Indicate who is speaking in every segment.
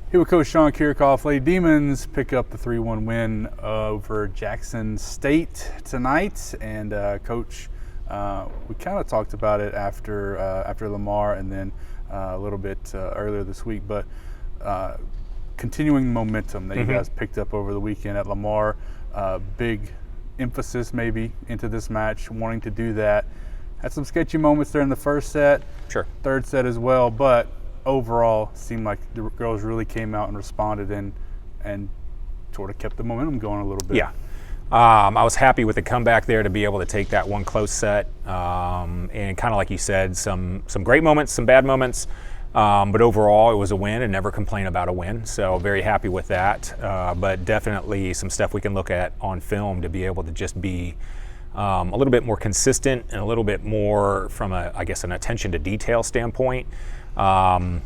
Speaker 1: Here with Coach Sean Kiracofe. Lady Demons pick up the 3-1 win over Jackson State tonight. And Coach, we kind of talked about it after Lamar and then a little bit earlier this week, but continuing momentum that you guys picked up over the weekend at Lamar, big emphasis maybe into this match, wanting to do that. Had some sketchy moments there in the first set, third set as well, but overall seemed like the girls really came out and responded and sort of kept the momentum going a little bit.
Speaker 2: Yeah. I was happy with the comeback there to be able to take that one close set. And kind of like you said, some great moments, some bad moments. But overall, it was a win, and never complain about a win. So very happy with that. But definitely some stuff we can look at on film to be able to just be a little bit more consistent and a little bit more from an attention to detail standpoint. And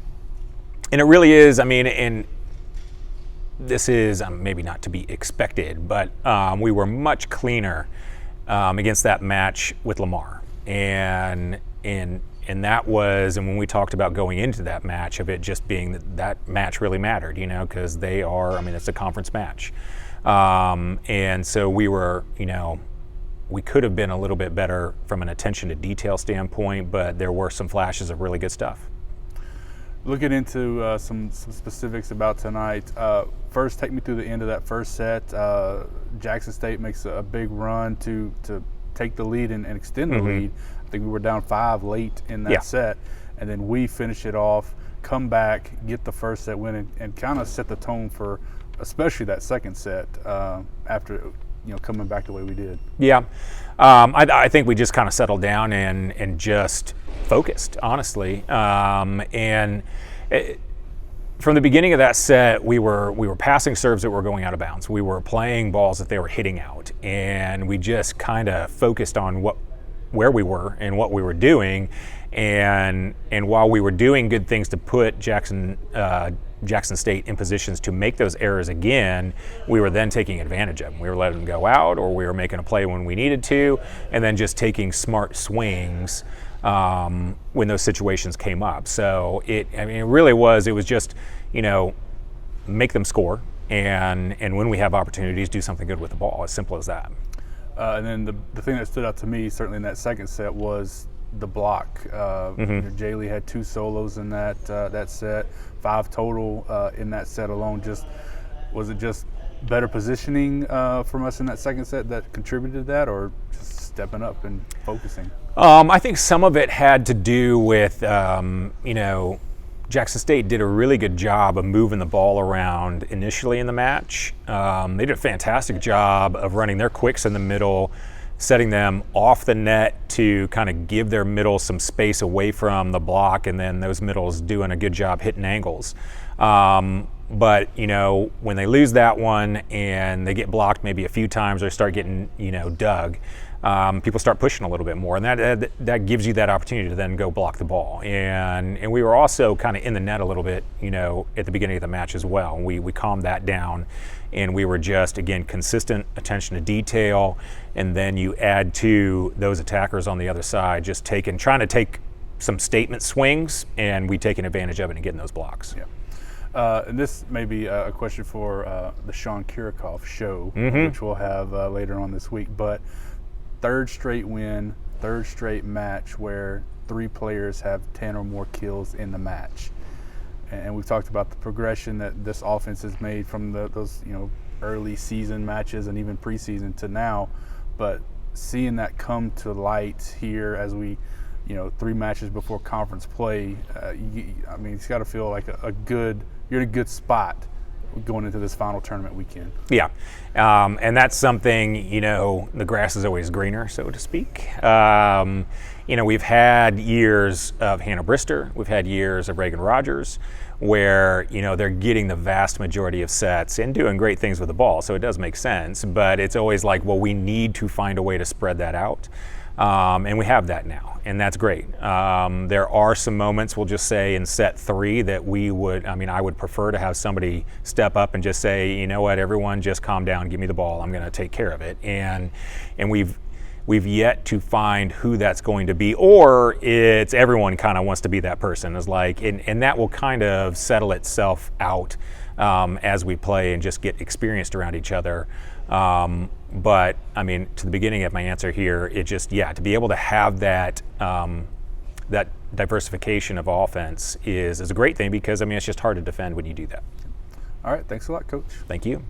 Speaker 2: it really is, and this is maybe not to be expected, but we were much cleaner against that match with Lamar. And that was, and when we talked about going into that match, of it just being that match really mattered, because they are, it's a conference match. And so we were, we could have been a little bit better from an attention to detail standpoint, but there were some flashes of really good stuff.
Speaker 1: Looking into some specifics about tonight, first take me through the end of that first set. Jackson State makes a big run to take the lead and extend the lead. I think we were down 5 late in that set, and then we finish it off, come back, get the first set win, and kind of set the tone for especially that second set after coming back the way we did.
Speaker 2: Yeah, I think we just kind of settled down and just focused, honestly. From the beginning of that set, we were passing serves that were going out of bounds. We were playing balls that they were hitting out, and we just kind of focused on where we were and what we were doing. And while we were doing good things to put Jackson State in positions to make those errors again, we were then taking advantage of them. We were letting them go out, or we were making a play when we needed to, and then just taking smart swings when those situations came up. So it really was just, make them score, and when we have opportunities, do something good with the ball. As simple as that.
Speaker 1: And then the thing that stood out to me, certainly in that second set, was the block. Jaylee had 2 solos in that set, 5 total in that set alone. Was it just better positioning from us in that second set that contributed to that, or just stepping up and focusing?
Speaker 2: I think some of it had to do with, Jackson State did a really good job of moving the ball around initially in the match. They did a fantastic job of running their quicks in the middle, setting them off the net to kind of give their middle some space away from the block, and then those middles doing a good job hitting angles. But, when they lose that one and they get blocked maybe a few times or start getting, dug, people start pushing a little bit more, and that gives you that opportunity to then go block the ball. And we were also kind of in the net a little bit, at the beginning of the match as well. We calmed that down, and we were just, again, consistent attention to detail, and then you add to those attackers on the other side, just trying to take some statement swings, and we taking advantage of it and getting those blocks.
Speaker 1: Yeah. And this may be a question for the Sean Kiracofe show, which we'll have later on this week. But third straight win, third straight match where 3 players have 10 or more kills in the match. And we've talked about the progression that this offense has made from those early season matches and even preseason to now. But seeing that come to light here as we 3 matches before conference play, it's got to feel like you're in a good spot going into this final tournament weekend.
Speaker 2: Yeah, and that's something, the grass is always greener, so to speak. We've had years of Hannah Brister, we've had years of Reagan Rogers, where, they're getting the vast majority of sets and doing great things with the ball, so it does make sense, but it's always like, well, we need to find a way to spread that out. And we have that now, and that's great. There are some moments, we'll just say in set 3, that I would prefer to have somebody step up and just say, you know what, everyone just calm down, give me the ball, I'm going to take care of it. And we've we've yet to find who that's going to be, or it's everyone kind of wants to be that person. Is like, and that will kind of settle itself out as we play and just get experienced around each other. But I mean, to the beginning of my answer here, it just, yeah, to be able to have that that diversification of offense is a great thing, because I mean, it's just hard to defend when you do that.
Speaker 1: All right, thanks a lot, Coach.
Speaker 2: Thank you.